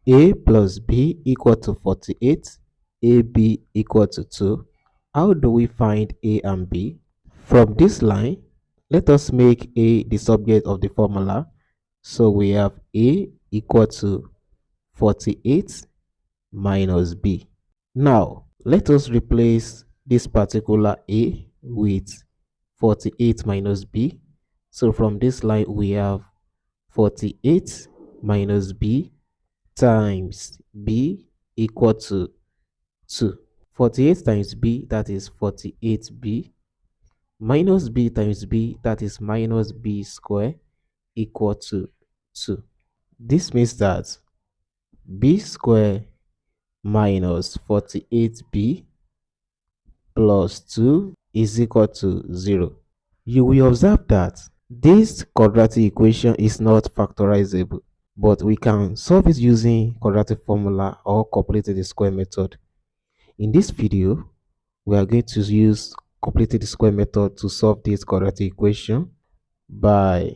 A plus B equal to 48, AB equal to 2. How do we find A and B? From this line, let us make A the subject of the formula. So we have A equal to 48 minus B. Now, let us replace this particular A with 48 minus B. So from this line, we have 48 minus B times B equal to 2. 48 times B, that is 48B, minus B times B, that is minus B square, equal to 2. This means that B square minus 48B plus 2 is equal to 0. You will observe that this quadratic equation is not factorizable, but we can solve it using quadratic formula or completed the square method. In this video, we are going to use completed the square method to solve this quadratic equation by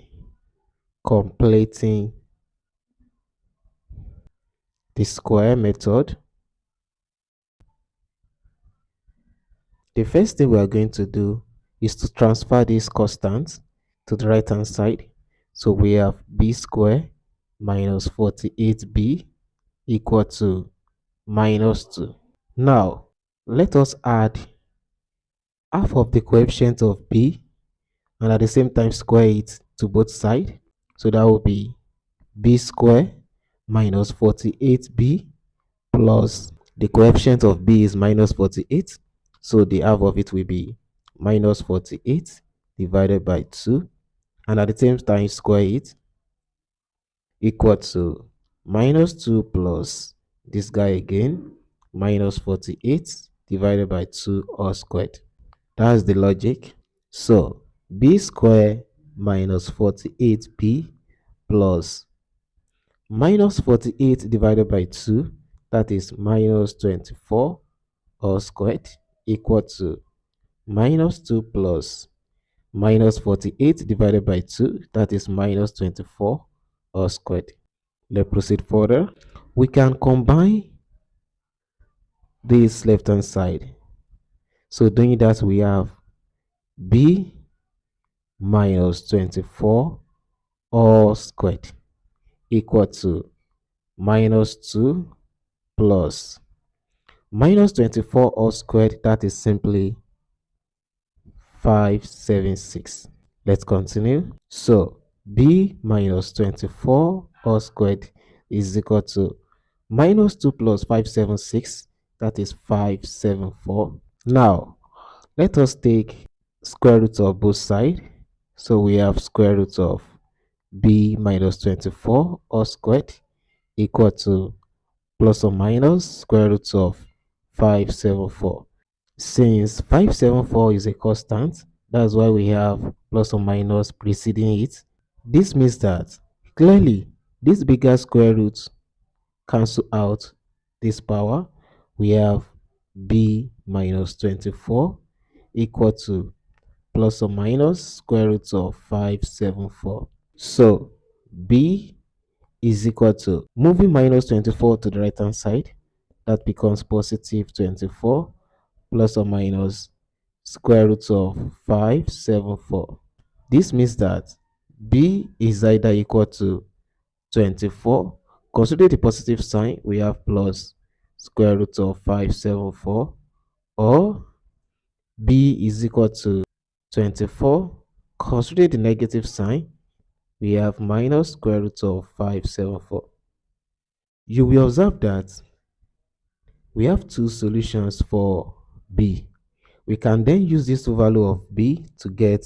completing the square method. The first thing we are going to do is to transfer this constant to the right hand side. So we have b square minus 48b equal to minus 2. Now, let us add half of the coefficient of b and at the same time square it to both sides. So that will be b square minus 48b plus the coefficient of b is minus 48. So the half of it will be minus 48 divided by 2. And at the same time square it equal to minus 2 plus this guy again, minus 48 divided by 2 all squared. That's the logic. So b square minus 48b plus minus 48 divided by 2, that is minus 24 all squared, equal to minus 2 plus minus 48 divided by 2, that is minus 24 all squared. Let's proceed further. We can combine this left hand side. So doing that, we have b minus 24 all squared equal to minus 2 plus minus 24 all squared, that is simply 576. Let's continue. So b minus 24 all squared is equal to minus 2 plus 576, that is 574. Now, let us take square root of both sides. So we have square root of b minus 24 all squared equal to plus or minus square root of 574. Since 574 is a constant, that's why we have plus or minus preceding it. This means that clearly this bigger square root cancel out this power. We have b minus 24 equal to plus or minus square root of 574. So b is equal to, moving minus 24 to the right hand side, that becomes positive 24 plus or minus square root of 574. This means that b is either equal to 24. Consider the positive sign, we have plus square root of 574, or b is equal to 24. Consider the negative sign, we have minus square root of 574. You will observe that we have two solutions for b. We can then use this value of b to get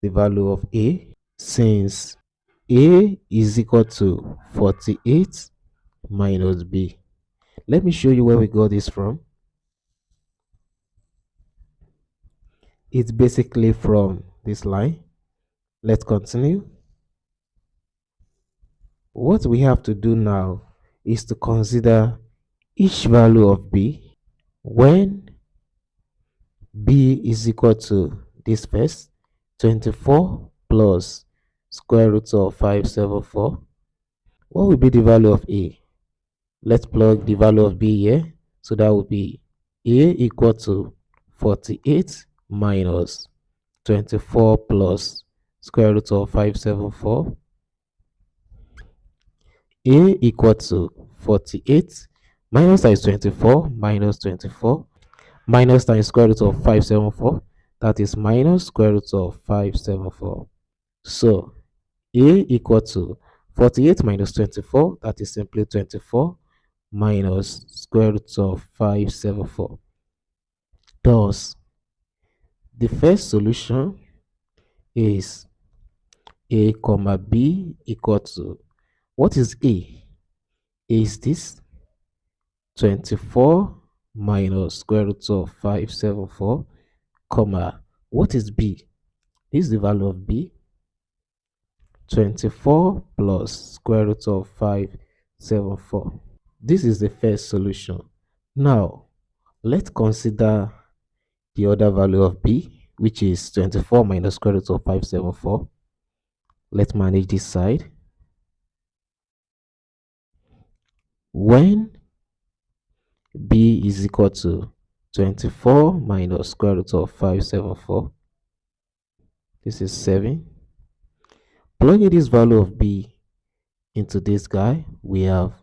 the value of a, since a is equal to 48 minus b. Let me show you where we got this from. It's basically from this line. Let's continue. What we have to do now is to consider each value of b when b is equal to this first, 24 plus square root of 574. What will be the value of a? Let's plug the value of b here. So that would be a equal to 48 minus 24 plus square root of 574. A equal to 48 minus times 24 minus 24 minus times square root of 574. That is minus square root of 574. So A equal to 48 minus 24. That is simply 24 minus square root of 574. Thus, the first solution is A comma B equal to, what is A? A is this 24 minus square root of 574, comma, what is B? This is the value of B, 24 plus square root of 574. This is the first solution. Now, let's consider the other value of B, which is 24 minus square root of 574. Let's manage this side. When B is equal to 24 minus square root of 574, this is 7. Plugging this value of B into this guy, we have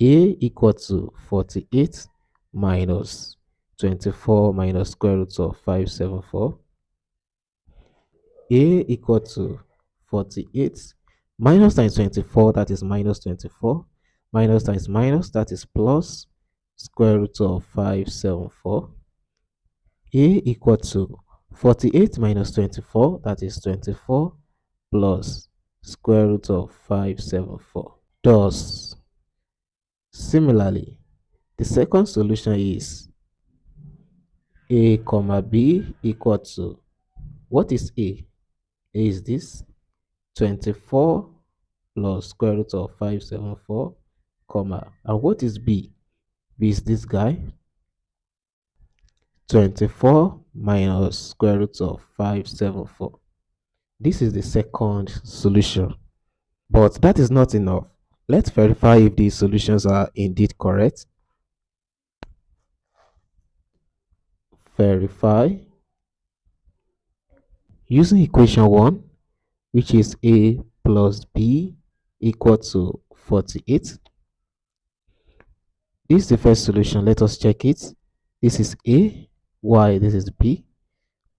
A equal to 48 minus 24 minus square root of 574. A equal to 48 minus times 24, that is minus 24, minus times minus, that is plus square root of 574. A equal to 48 minus 24, that is 24, plus square root of 574. Thus, similarly, the second solution is A comma B equal to, what is A? A is this 24 plus square root of 574, comma, and what is B? B is this guy 24 minus square root of 574. This is the second solution, but that is not enough. Let's verify if these solutions are indeed correct. Verify using equation 1, which is A plus B equal to 48. This is the first solution. Let us check it. This is A, Y, this is B.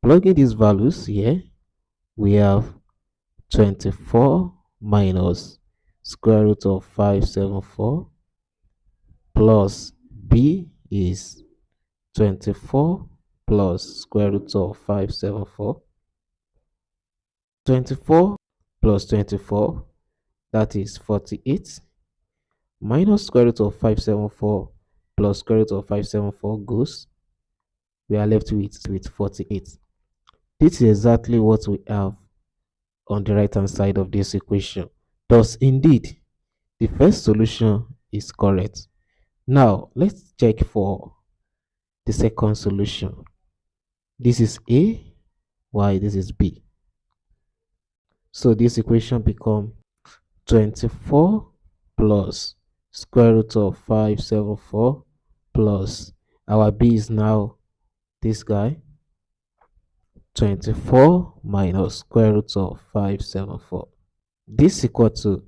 Plugging these values here, we have 24 minus square root of 574 plus B is 24 plus square root of 574. 24 plus 24, that is 48, minus square root of 574 plus square root of 574 goes, we are left with 48. This is exactly what we have on the right hand side of this equation. Thus, indeed, the first solution is correct. Now, let's check for the second solution. This is A, Y, this is B. So this equation becomes 24 plus square root of 574 plus our B is now this guy 24 minus square root of 574. This is equal to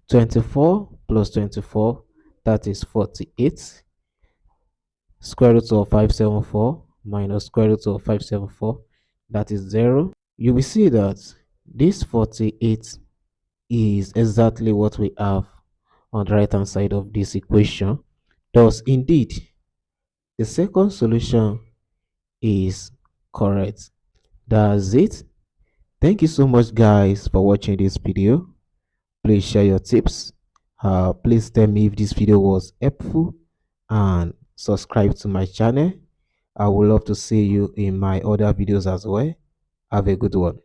24 plus 24, that is 48, square root of 574 minus square root of 574, that is 0. You will see that this 48 is exactly what we have on the right hand side of this equation. Thus, indeed, the second solution is correct. That's it. Thank you so much, guys, for watching this video. Please share your tips. Please tell me if this video was helpful and subscribe to my channel. I would love to see you in my other videos as well. Have a good one.